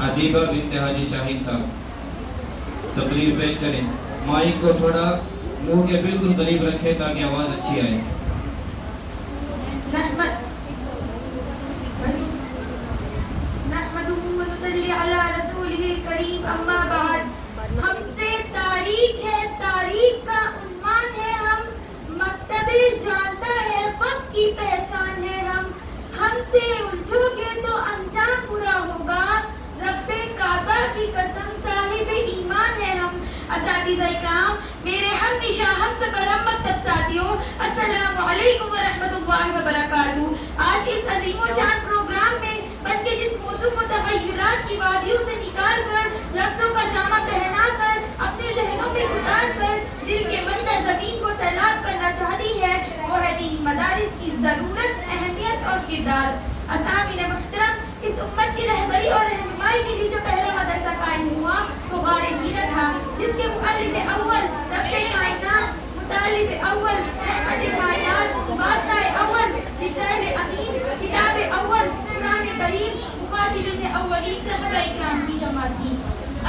Adiba bint हाजी शाही साहब तकरीर पेश करें। माइक को थोड़ा मुंह के बिल्कुल करीब रखें ताकि आवाज़ अच्छी आए। हमसे तारीख है, तारीख का उन्मान है हम, मकतबे जानता है, वक्त की पहचान है हम। हमसे उलझोगे तो अंजाम बुरा होगा, रब्बे काबा की कसम साहिब ईमान है हम। असातिज़ा इकराम, मेरे हमेशा हम सब रहमत तक साथियों, अस्सलामु अलैकुम व रहमतुल्लाहि व बरकातुहू। आज इस अजीम व शान प्रोग्राम में बल्कि जिस मौजू को तख़य्युलात की वादियों से निकाल कर, लफ्ज़ों का जामा पहना कर, अपने ज़हनों में उतार कर दिल के मंजर ज़मीन को सैलाब करना चाहती है, वो है दीनी मदारिस की ज़रूरत, अहमियत और किरदार। असामीन मुहतरम, इस उम्मत की रहबरी और रहनुमाई के लिए जो पहला मदरसा कायम हुआ वो गारे हीरा था, जिसके मुअल्लिफ अव्वल रब्बे कायनात, मुतालिब अव्वल रहमत कायनात, बादशाह अव्वल जिब्राइल अमीन, किताब अव्वल कुरान करीम, मुखातिबिन अव्वलीन सहाबा इकराम की जमात थी।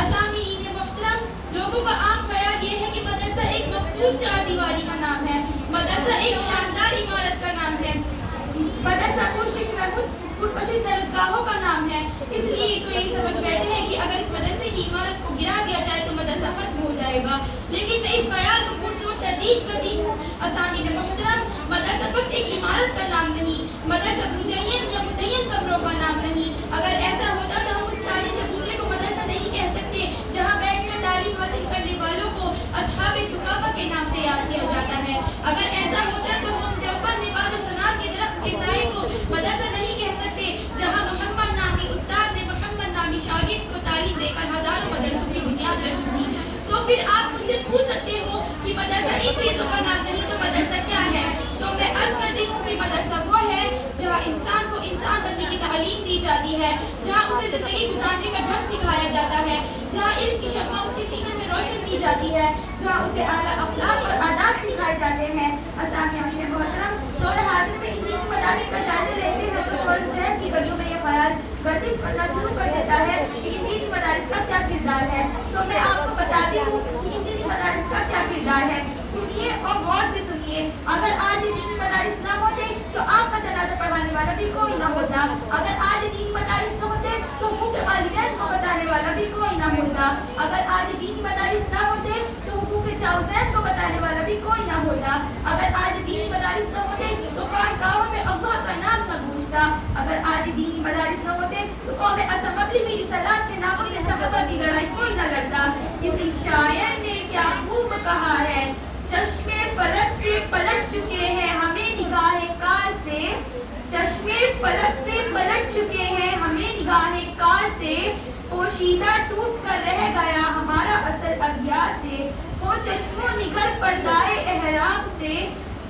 असामीन मुहतरम, लोगों का आम ख्याल ये है कि मदरसा एक मखसूस चार दीवारी का नाम है, मदरसा एक शानदार इमारत का नाम है, मदरसा पुरकशिश दरसगाहों का नाम है। इसलिए तो यही समझ बैठे हैं कि अगर इस मदरसे की इमारत को गिरा दिया जाए तो मदरसा खत्म हो जाएगा, लेकिन मैं इस ख्याल को पुरजोर तरदीद करती हूँ। असानीन मुहतरम, मदरसा फक्त एक इमारत का नाम नहीं, मदरसा मुजय्यन या मुतय्यन कमरों का नाम नहीं। अगर ऐसा होता तो हम उस तालीम चबूतरे को मदरसा नहीं कह सकते जहाँ बैठकर तालीम हासिल करने वालों को असहाबे सुहाबा के नाम से याद किया जाता है। अगर ऐसा होता तो हम देवबंद में बाज़ सनात के दरख्त के साए को मदरसा नहीं कह सकते जहाँ मोहम्मद नामी उस्ताद ने मोहम्मद नामी शागिर्द को तालीम देकर हजारों मदरसों की बुनियाद रखी थी। तो फिर आप मुझसे पूछ सकते हो कि मदरसा इन चीज़ों का नाम नहीं तो मदरसा क्या है? तो मैं अर्ज करती हूँ कि मदरसा वो है जहाँ इंसान को इंसान बनने की तालीम दी जाती है, जहाँ उसे ज़िंदगी गुजारने का ढंग सिखाया जाता है, जहाँ इल्म की शम्मा उसके सीने में रोशन की जाती है, जहाँ उसे आला अखलाक और आदाब सिखाए जाते हैं। असामीन मुहतरम, दौर हाजिर में इन दीनी मदारिस का जायज़ा लेते हैं तो फौरन ज़हन की गलियों में ये ख्याल गर्दिश करना शुरू कर देता है कि इन दीनी मदारिस का क्या किरदार है। तो मैं आपको बताती हूँ कि इन दीनी मदारिस का क्या किरदार है। सुनिए और गौर से सुनिए। अगर आज ये दीनी मदारिस ना होते तो आपका जनाजा पढ़ाने वाला भी कोई ना होता। अगर आज ये दीनी मदारिस न होते तो हुकूक वालिदैन को बताने वाला भी कोई ना होता। अगर आज ये दीनी मदारिस ना होते तो हुकूक जाउज़ैन को बताने वाला भी कोई ना होता। अगर आज ये दीनी मदारिस न होते तो खानकाहों में अल्लाह का नाम न गूंजता। अगर आज ये दीनी मदारिस न होते तो कौम अज़म अपनी मेरी सलात के नामों से सहाबा की लड़ाई कोई ना लड़ता। किसी शायर ने क्या खूब कहा है, चश्मे फलक से पलट चुके हैं हमें निगाहे कार से, चश्मे फलक से पलट चुके हैं हमें निगाहे कार से, पोशीदा टूट कर रह गया हमारा असल अगियार से, वो चश्मो निगर पर्दाए एहराम से,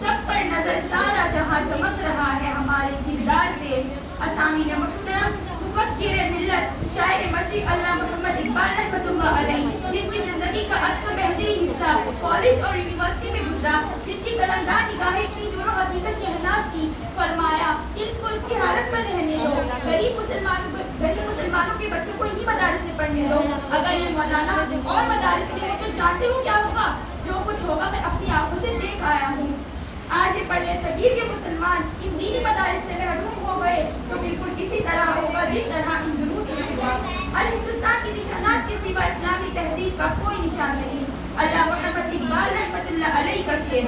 सब पर नजर सारा जहां चमक रहा है हमारे किरदार से। असामीन मुहतरम, मुफक्किर मिल्लत शायर मशरिक़ अल्लामा मोहम्मद इकबाल रहमतुल्लाह अलैहि, जिनकी जिंदगी का अक्सर बेहतरीन हिस्सा कॉलेज और यूनिवर्सिटी में गुजरा, जिनकी कलमदार निगाहें इतनी नूर हकीकत शहनाज थी, फरमाया इनको इसकी हालत पर रहने दो, गरीब मुसलमानों के बच्चों को इन्हीं मदारिस में पढ़ने दो। अगर ये मौलाना और मदारिस में हो तो जानते हो क्या होगा? जो कुछ होगा मैं अपनी आंखों से देख आया हूँ। आज ये पढ़ने सगीर के मुसलमान इन दीनी मदारिस से महरूम हो गए तो बिल्कुल इसी तरह होगा जिस तरह इन दुरूस में हुआ। अल हिंदुस्तान के निशानात के सिवा इस्लामी तहजीब का कोई निशान नहीं। अल्लाह मोहम्मद इकबाल रहमतुल्लाह अलैहि का शेर,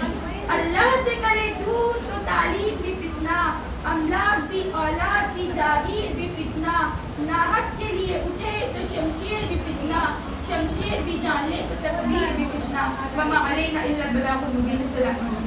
अल्लाह से करे दूर तो तालीम भी फितना, अमलाक भी औलाद भी जागीर भी फितना, नाहक के लिए उठे तो शमशेर भी फितना, शमशेर भी जान ले तो तकदीर भी फितना। वमा अलैना इल्ला बलागुल मुबीन।